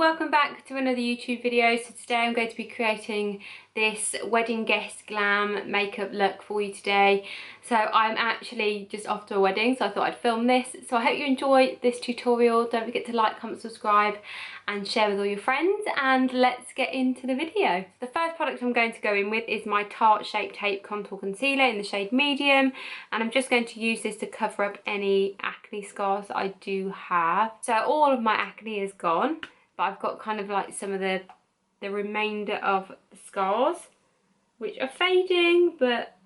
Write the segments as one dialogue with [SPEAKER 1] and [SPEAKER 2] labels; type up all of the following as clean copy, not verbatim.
[SPEAKER 1] welcome back to another YouTube video. So today I'm going to be creating this wedding guest glam makeup look for you today. So I'm actually just off to a wedding, so I thought I'd film this. So I hope you enjoy this tutorial. Don't forget to like, comment, subscribe and share with all your friends, and let's get into the video. The first product I'm going to go in with is my Tarte Shape Tape Contour Concealer in the shade Medium, and I'm just going to use this to cover up any acne scars that I do have. So all of my acne is gone, but I've got kind of like some of the remainder of the scars, which are fading but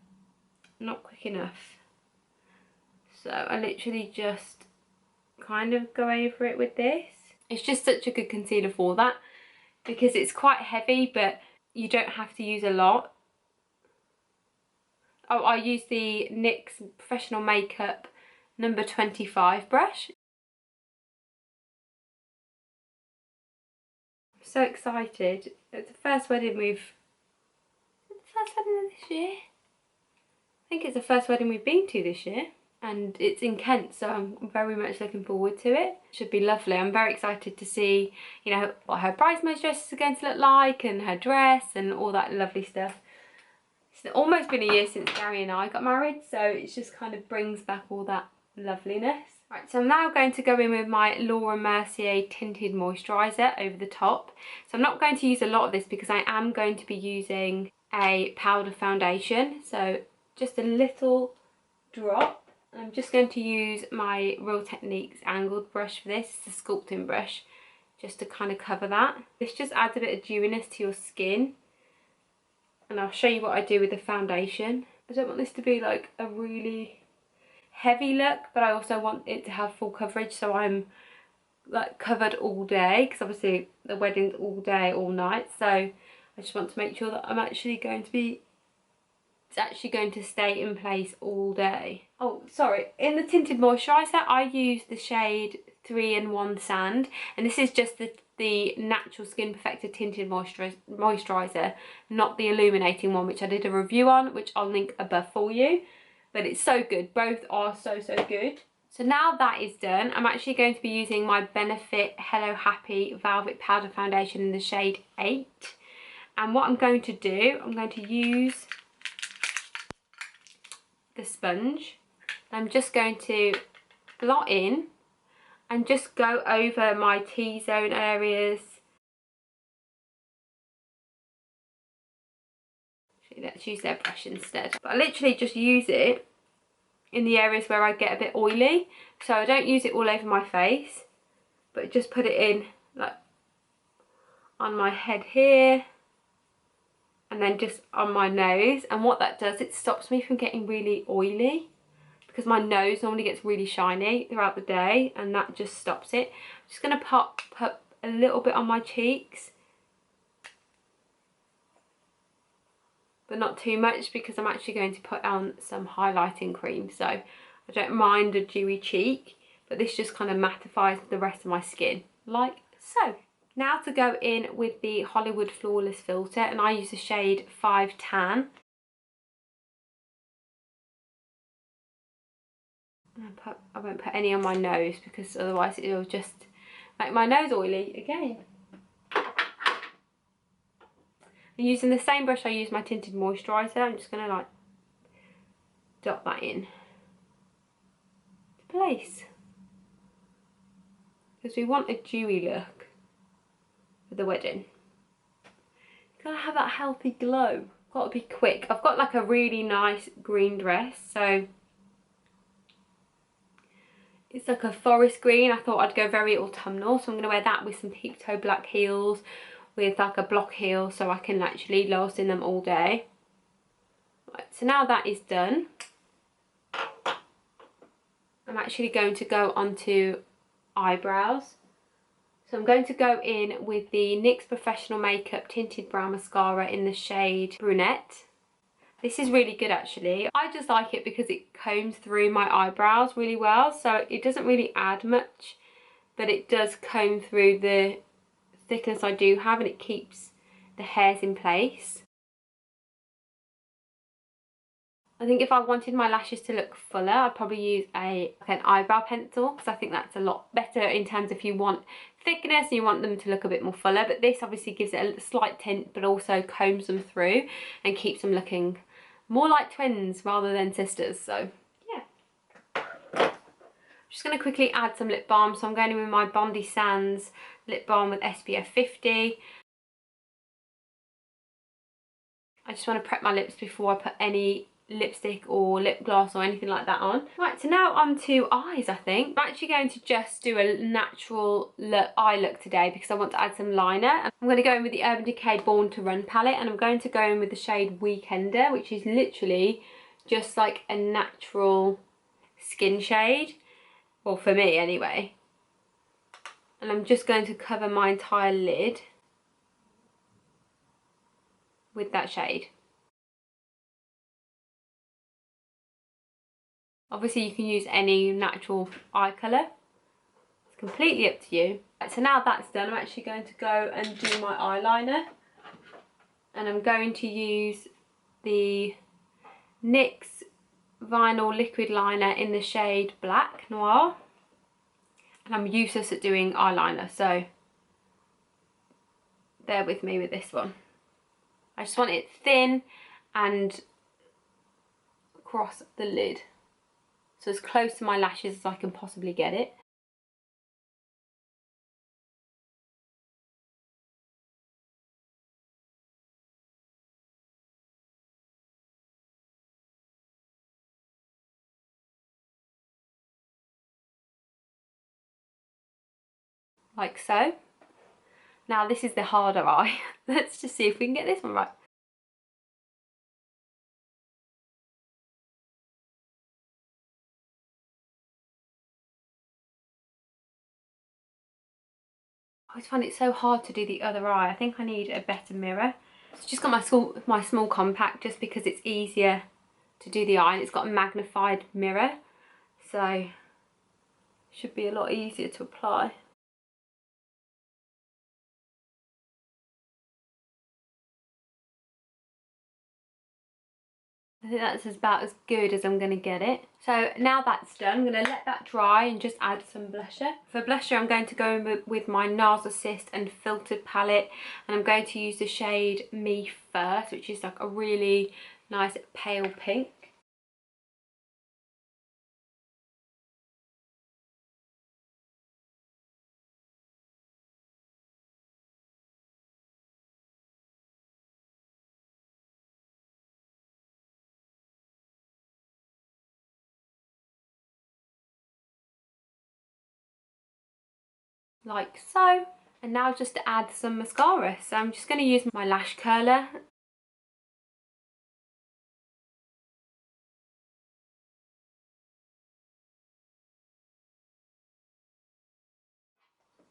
[SPEAKER 1] not quick enough. So I literally just kind of go over it with this. It's just such a good concealer for that, because it's quite heavy but you don't have to use a lot. Oh, I use the NYX Professional Makeup number 25 brush. So excited. It's the first wedding we've... Is it the first wedding of this year? I think it's the first wedding we've been to this year. And it's in Kent, so I'm very much looking forward to it. Should be lovely. I'm very excited to see, you know, what her bridesmaid dresses are going to look like, and her dress and all that lovely stuff. It's almost been a year since Gary and I got married, so it just kind of brings back all that loveliness. Right, so I'm now going to go in with my Laura Mercier Tinted Moisturizer over the top. So I'm not going to use a lot of this because I am going to be using a powder foundation. So just a little drop. I'm just going to use my Real Techniques angled brush for this. It's a sculpting brush, just to kind of cover that. This just adds a bit of dewiness to your skin. And I'll show you what I do with the foundation. I don't want this to be like a really heavy look, but I also want it to have full coverage, so I'm like covered all day, because obviously the wedding's all day, all night. So I just want to make sure that I'm actually going to be... it's actually going to stay in place all day. Oh, sorry. In the tinted moisturiser, I use the shade 3-in-1 Sand, and this is just the natural Skin Perfector tinted moisturiser, not the illuminating one, which I did a review on, which I'll link above for you. But it's so good. Both are so good. So now that is done, I'm actually going to be using my Benefit Hello Happy Velvet Powder Foundation in the shade 8. And what I'm going to do, I'm going to use the sponge. I'm just going to blot in and just go over my T-zone areas. Let's use their brush instead. But I literally just use it in the areas where I get a bit oily. So I don't use it all over my face, but just put it in like on my head here, and then just on my nose. And what that does, it stops me from getting really oily, because my nose normally gets really shiny throughout the day, and that just stops it. I'm just going to put a little bit on my cheeks, but not too much, because I'm actually going to put on some highlighting cream. So I don't mind a dewy cheek, but this just kind of mattifies the rest of my skin, like so. Now to go in with the Hollywood Flawless filter, and I use the shade 5 Tan. I won't put any on my nose, because otherwise it will just make my nose oily again. I'm using the same brush I use my tinted moisturiser. I'm just going to like dot that in place, because we want a dewy look for the wedding. You've got to have that healthy glow. Got to be quick. I've got like a really nice green dress, so it's like a forest green. I thought I'd go very autumnal, so I'm going to wear that with some peep toe black heels, with like a block heel, so I can actually last in them all day. Right, so now that is done, I'm actually going to go onto eyebrows. So I'm going to go in with the NYX Professional Makeup Tinted Brow Mascara in the shade Brunette. This is really good actually. I just like it because it combs through my eyebrows really well, so it doesn't really add much, but it does comb through the thickness I do have, and it keeps the hairs in place. I think if I wanted my lashes to look fuller, I'd probably use an eyebrow pencil, because I think that's a lot better in terms of if you want thickness and you want them to look a bit more fuller. But this obviously gives it a slight tint, but also combs them through and keeps them looking more like twins rather than sisters. So yeah. I'm just going to quickly add some lip balm. So I'm going in with my Bondi Sands lip balm with SPF 50. I just want to prep my lips before I put any lipstick or lip gloss or anything like that on. Right, so now on to eyes, I think. I'm actually going to just do a natural eye look today because I want to add some liner. I'm going to go in with the Urban Decay Born to Run palette, and I'm going to go in with the shade Weekender, which is literally just like a natural skin shade. Well, for me anyway. And I'm just going to cover my entire lid with that shade. Obviously you can use any natural eye colour. It's completely up to you. Right, so now that's done, I'm actually going to go and do my eyeliner. And I'm going to use the NYX Vinyl Liquid Liner in the shade Black Noir. And I'm useless at doing eyeliner, so bear with me with this one. I just want it thin and across the lid. So as close to my lashes as I can possibly get it. Like so. Now this is the harder eye. Let's just see if we can get this one right. I always find it so hard to do the other eye. I think I need a better mirror. It's just got my small compact just because it's easier to do the eye, and it's got a magnified mirror, so it should be a lot easier to apply. I think that's about as good as I'm going to get it. So now that's done, I'm going to let that dry and just add some blusher. For blusher, I'm going to go in with my NARS Assist and Filtered palette, and I'm going to use the shade Me First, which is like a really nice pale pink. Like so. And now just to add some mascara, so I'm just going to use my lash curler.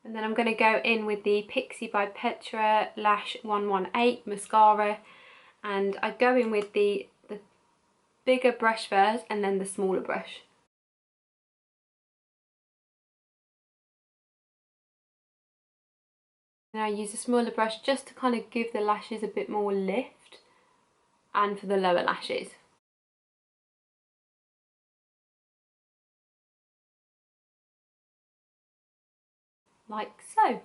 [SPEAKER 1] And then I'm going to go in with the Pixie by Petra Lash 118 mascara, and I go in with the bigger brush first and then the smaller brush. And I use a smaller brush just to kind of give the lashes a bit more lift, and for the lower lashes. Like so.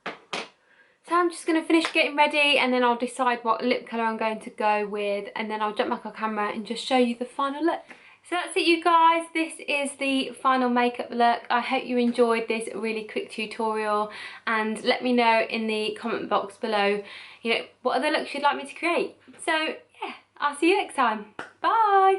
[SPEAKER 1] So I'm just going to finish getting ready, and then I'll decide what lip colour I'm going to go with, and then I'll jump back on camera and just show you the final look. So that's it, you guys. This is the final makeup look. I hope you enjoyed this really quick tutorial, and let me know in the comment box below, you know, what other looks you'd like me to create. So yeah, I'll see you next time. Bye!